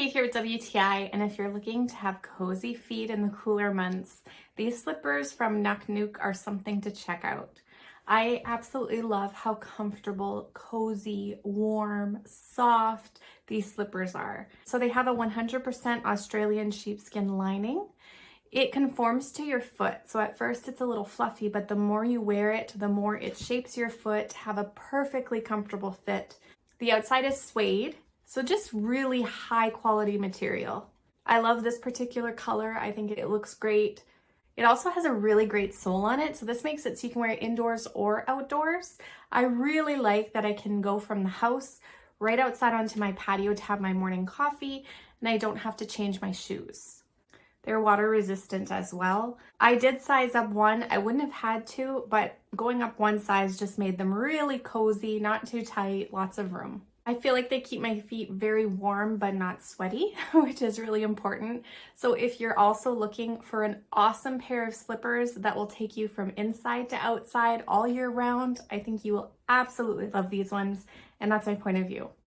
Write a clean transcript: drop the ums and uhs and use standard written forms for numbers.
Kate here with WTI, and if you're looking to have cozy feet in the cooler months, these slippers from Nuknuuk are something to check out. I absolutely love how comfortable, cozy, warm, soft these slippers are. So they have a 100% Australian sheepskin lining. It conforms to your foot, so at first it's a little fluffy, but the more you wear it, the more it shapes your foot to have a perfectly comfortable fit. The outside is suede, so just really high quality material. I love this particular color. I think it looks great. It also has a really great sole on it, so this makes it so you can wear it indoors or outdoors. I really like that I can go from the house right outside onto my patio to have my morning coffee, and I don't have to change my shoes. They're water resistant as well. I did size up one. I wouldn't have had to, but going up one size just made them really cozy, not too tight, lots of room. I feel like they keep my feet very warm but not sweaty, which is really important. So if you're also looking for an awesome pair of slippers that will take you from inside to outside all year round, I think you will absolutely love these ones, and that's my point of view.